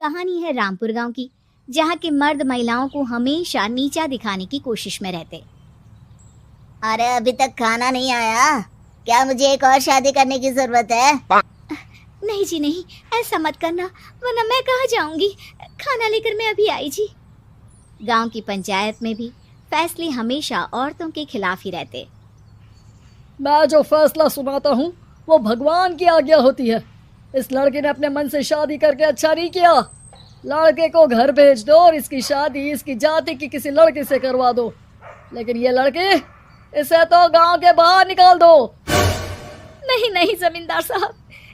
कहानी है रामपुर गांव की, जहां के मर्द महिलाओं को हमेशा नीचा दिखाने की कोशिश में रहते। अरे अभी तक खाना नहीं आया क्या? मुझे एक और शादी करने की जरूरत है। नहीं जी नहीं, ऐसा मत करना, वरना मैं कहाँ जाऊंगी। खाना लेकर मैं अभी आई जी। गांव की पंचायत में भी फैसले हमेशा औरतों के खिलाफ ही रहते। मैं जो फैसला सुनाता हूँ वो भगवान की आज्ञा होती है। इस लड़के ने अपने मन से शादी करके अच्छा नहीं किया। लड़के को घर भेज दो और इसकी शादी इसकी जाति की किसी लड़के से करवा दो, लेकिन ये लड़के, इसे तो गांव के बाहर निकाल दो। नहीं नहीं जमींदार साहब,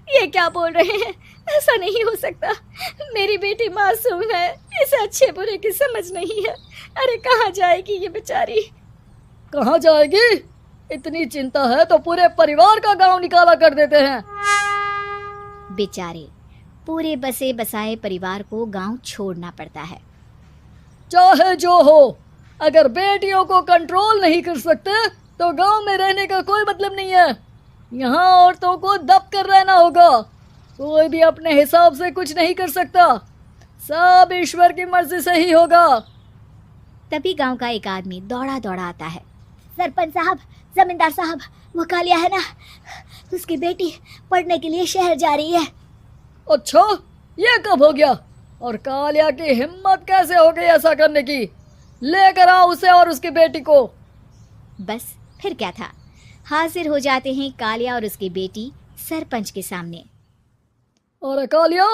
ये क्या बोल रहे हैं? ऐसा नहीं हो सकता। मेरी बेटी मासूम है, इसे अच्छे बुरे की समझ नहीं है। अरे कहाँ जाएगी ये बेचारी? कहाँ जाएगी? इतनी चिंता है तो पूरे परिवार का गांव निकाला कर देते हैं। बेचारे पूरे बसे बसाए परिवार को गांव छोड़ना पड़ता है। चाहे जो हो, अगर बेटियों को कंट्रोल नहीं कर सकते तो गांव में रहने का कोई मतलब नहीं है। यहाँ औरतों को दब कर रहना होगा। कोई भी अपने हिसाब से कुछ नहीं कर सकता, सब ईश्वर की मर्जी से ही होगा। तभी गांव का एक आदमी दौड़ा दौड़ा आता है। सरपंच साहब, जमींदार साहब, वो कालिया है ना, उसकी बेटी पढ़ने के लिए शहर जा रही है। अच्छा, ये कब हो गया? और कालिया की हिम्मत कैसे हो गई ऐसा करने की? लेकर आओ उसे और उसकी बेटी को। बस फिर क्या था, हाजिर हो जाते हैं कालिया और उसकी बेटी सरपंच के सामने। और कालिया,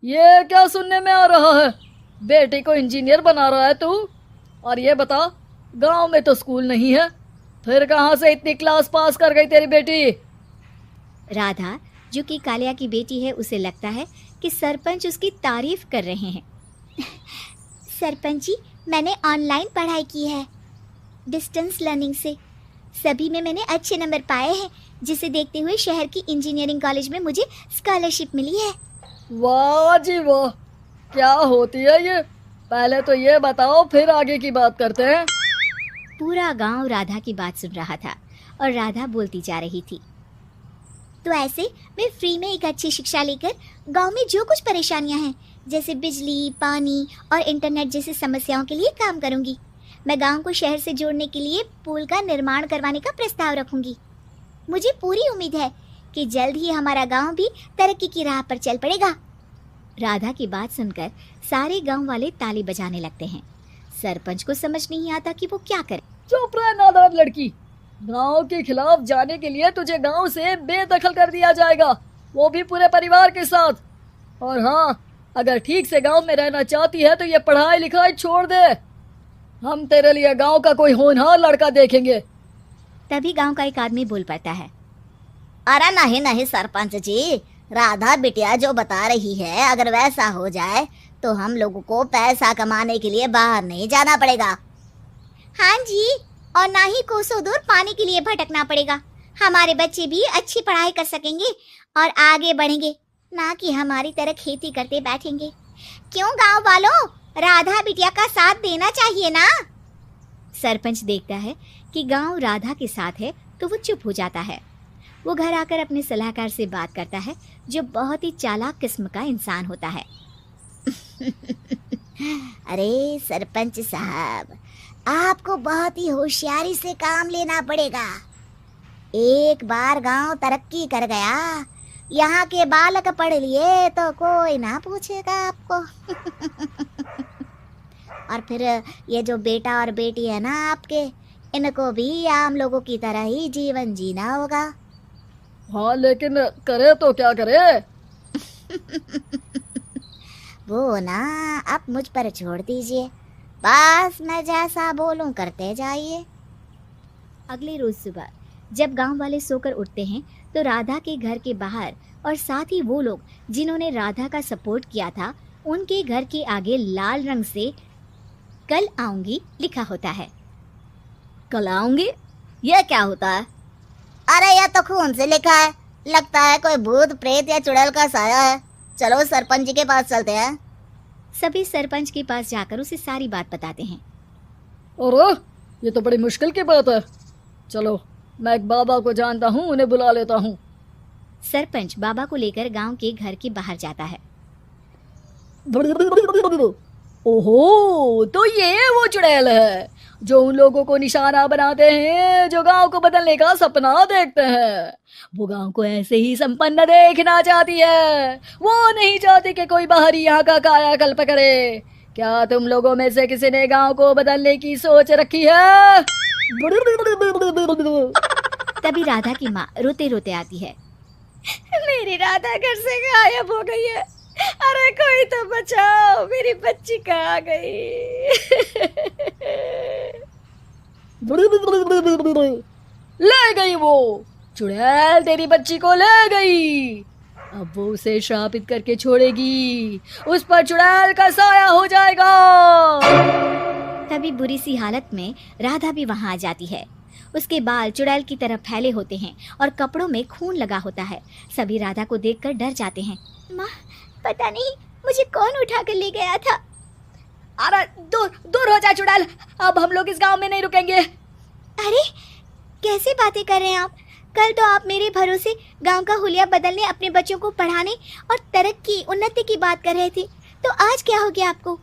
ये क्या सुनने में आ रहा है? बेटी को इंजीनियर बना रहा है तू? और ये बता, गांव में तो स्कूल नहीं है, फिर कहाँ से इतनी क्लास पास कर गई तेरी बेटी? राधा, जो कि कालिया की बेटी है, उसे लगता है कि सरपंच उसकी तारीफ कर रहे हैं। सरपंच जी, मैंने ऑनलाइन पढ़ाई की है, डिस्टेंस लर्निंग से। सभी में मैंने अच्छे नंबर पाए हैं, जिसे देखते हुए शहर की इंजीनियरिंग कॉलेज में मुझे स्कॉलरशिप मिली है। वाह जी वाह, क्या होती है ये? पहले तो ये बताओ, फिर आगे की बात करते हैं। पूरा गांव राधा की बात सुन रहा था और राधा बोलती जा रही थी। तो ऐसे मैं फ्री में एक अच्छी शिक्षा लेकर गांव में जो कुछ परेशानियां हैं, जैसे बिजली, पानी और इंटरनेट जैसी समस्याओं के लिए काम करूंगी। मैं गांव को शहर से जोड़ने के लिए पुल का निर्माण करवाने का प्रस्ताव रखूंगी। मुझे पूरी उम्मीद है कि जल्द ही हमारा गांव भी तरक्की की राह पर चल पड़ेगा। राधा की बात सुनकर सारे गांव वाले ताली बजाने लगते हैं। सरपंच को समझ नहीं आता कि वो क्या करे। चुप रह नादान लड़की, गांव के खिलाफ जाने के लिए तुझे गांव से बेदखल कर दिया जाएगा, वो भी पूरे परिवार के साथ। और हाँ, अगर ठीक से गांव में रहना चाहती है तो ये पढ़ाई लिखाई छोड़ दे। हम तेरे लिए गांव का कोई होनहार लड़का देखेंगे। तभी गांव का एक आदमी बोल पड़ता है। अरे नहीं नहीं सरपंच जी, राधा बिटिया जो बता रही है, अगर वैसा हो जाए तो हम लोगों को पैसा कमाने के लिए बाहर नहीं जाना पड़ेगा। हाँ जी, और ना ही कोसों दूर पानी के लिए भटकना पड़ेगा। हमारे बच्चे भी अच्छी पढ़ाई कर सकेंगे और आगे बढ़ेंगे, ना कि हमारी तरह खेती करते बैठेंगे। क्यों गांव वालों, राधा बिटिया का साथ देना चाहिए ना। सरपंच देखता है कि गांव राधा के साथ है तो वो चुप हो जाता है। वो घर आकर अपने सलाहकार से बात करता है, जो बहुत ही चालाक किस्म का इंसान होता है। अरे सरपंच साहब, आपको बहुत ही होशियारी से काम लेना पड़ेगा। एक बार गांव तरक्की कर गया, यहाँ के बालक पढ़ लिए तो कोई ना पूछेगा आपको। और फिर ये जो बेटा और बेटी है ना आपके, इनको भी आम लोगों की तरह ही जीवन जीना होगा। हाँ, लेकिन करे तो क्या करे? वो ना आप मुझ पर छोड़ दीजिए, बस मैं जैसा बोलूं करते जाइए। अगले रोज सुबह जब गांव वाले सोकर उठते हैं तो राधा के घर के बाहर और साथ ही वो लोग जिन्होंने राधा का सपोर्ट किया था, उनके घर के आगे लाल रंग से कल आऊंगी लिखा होता है। कल आऊंगी? ये क्या होता है? अरे यह तो खून से लिखा है, लगता है कोई भूत प्रेत या चुड़ैल का साया है। चलो सरपंच जी के पास चलते हैं। सभी सरपंच के पास जाकर उसे सारी बात बताते हैं। और ये तो बड़ी मुश्किल की बात है। चलो, मैं एक बाबा को जानता हूँ, उन्हें बुला लेता हूँ। सरपंच बाबा को लेकर गांव के घर के बाहर जाता है। ओहो, तो ये वो चुड़ैल है जो उन लोगों को निशाना बनाते हैं जो गांव को बदलने का सपना देखते हैं। वो गांव को ऐसे ही संपन्न देखना चाहती है। वो नहीं चाहती कि कोई बाहरी यहाँ का कायाकल्प करे। क्या तुम लोगों में से किसी ने गांव को बदलने की सोच रखी है? तभी राधा की माँ रोते रोते आती है। मेरी राधा घर से गायब हो गई है। अरे कोई तो बचाओ, मेरी बच्ची कहाँ गई? ले गई वो चुड़ैल, तेरी बच्ची को ले गई। अब वो उसे श्रापित करके छोड़ेगी। उस पर चुड़ैल का साया हो जाएगा। तभी बुरी सी हालत में राधा भी वहां आ जाती है। उसके बाल चुड़ैल की तरफ फैले होते हैं और कपड़ों में खून लगा होता है। सभी राधा को देखकर डर जाते हैं। माँ, पता नहीं मुझे कौन उठा कर ले गया था। अरे दूर दूर हो जा चुड़ैल, अब हम लोग इस गांव में नहीं रुकेंगे। अरे कैसी बातें कर रहे हैं आप? कल तो आप मेरे भरोसे गांव का हुलिया बदलने, अपने बच्चों को पढ़ाने और तरक्की उन्नति की बात कर रहे थे, तो आज क्या हो गया आपको?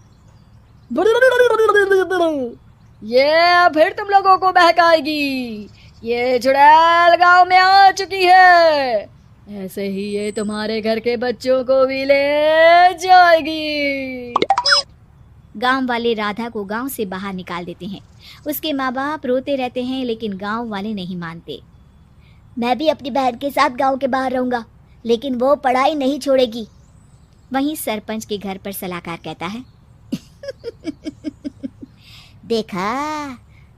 ये फिर तुम लोगों को बहकाएगी। ये चुड़ैल गांव में आ चुकी है। ऐसे ही ये तुम्हारे घर के बच्चों को भी ले जाएगी। गांव वाले राधा को गांव से बाहर निकाल देते हैं। उसके माँ बाप रोते रहते हैं, लेकिन गांव वाले नहीं मानते। मैं भी अपनी बहन के साथ गांव के बाहर रहूंगा, लेकिन वो पढ़ाई नहीं छोड़ेगी। वहीं सरपंच के घर पर सलाहकार कहता है। देखा,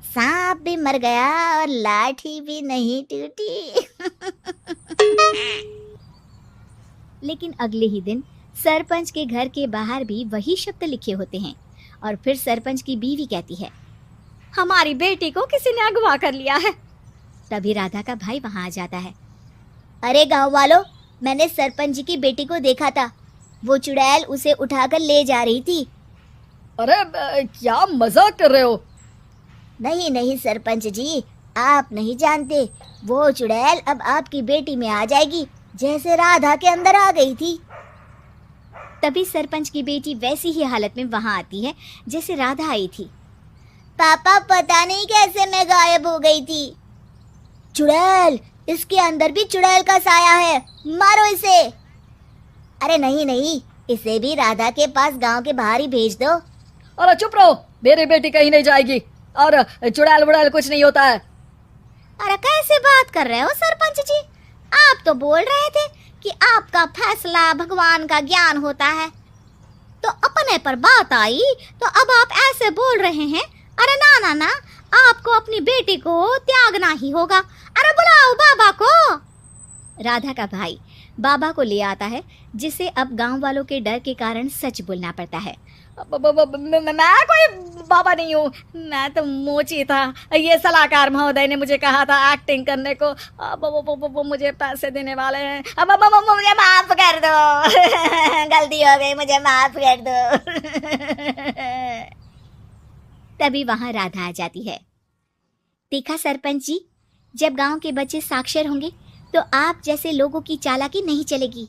सांप भी मर गया और लाठी भी नहीं टूटी। लेकिन अगले ही दिन सरपंच के घर के बाहर भी वही शब्द लिखे होते हैं। और फिर सरपंच की बीवी कहती है, हमारी बेटी को किसी ने अगवा कर लिया है। तभी राधा का भाई वहां आ जाता है। अरे गांव वालों, मैंने सरपंच जी की बेटी को देखा था। वो चुड़ैल उसे उठाकर ले जा रही थी। अरे क्या मजाक कर रहे हो? नहीं नहीं सरपंच जी, आप नहीं जानते। वो चुड़ैल अब आपकी बेटी में आ जाएगी, जैसे राधा के अंदर आ गई थी। तभी सरपंच की बेटी वैसी ही हालत में वहां आती है जैसे राधा आई थी। पापा, पता नहीं कैसे मैं गायब हो गई थी। चुड़ैल, इसके अंदर भी चुड़ैल का साया है, मारो इसे। अरे नहीं नहीं, इसे भी राधा के पास गांव के बाहर ही भेज दो। अरे चुप रहो, मेरी बेटी कहीं नहीं जाएगी और चुड़ैल वुड़ैल कुछ नहीं होता है। अरे कैसे बात कर रहे हो सरपंच जी? आप तो बोल रहे थे कि आपका फैसला भगवान का ज्ञान होता है, तो अपने पर बात आई तो अब आप ऐसे बोल रहे हैं। अरे ना ना ना, आपको अपनी बेटी को त्यागना ही होगा। अरे बुलाओ बाबा को। राधा का भाई बाबा को ले आता है, जिसे अब गांव वालों के डर के कारण सच बोलना पड़ता है। मैं कोई बाबा नहीं हूँ, मैं तो मोची था। ये सलाहकार महोदय ने मुझे कहा था एक्टिंग करने को। वो मुझे पैसे देने वाले हैं। अब मुझे माफ कर दो। गलती हो गई, मुझे माफ कर दो। तभी वहां राधा आ जाती है। देखा सरपंच जी, जब गांव के बच्चे साक्षर होंगे तो आप जैसे लोगों की चालाकी नहीं चलेगी।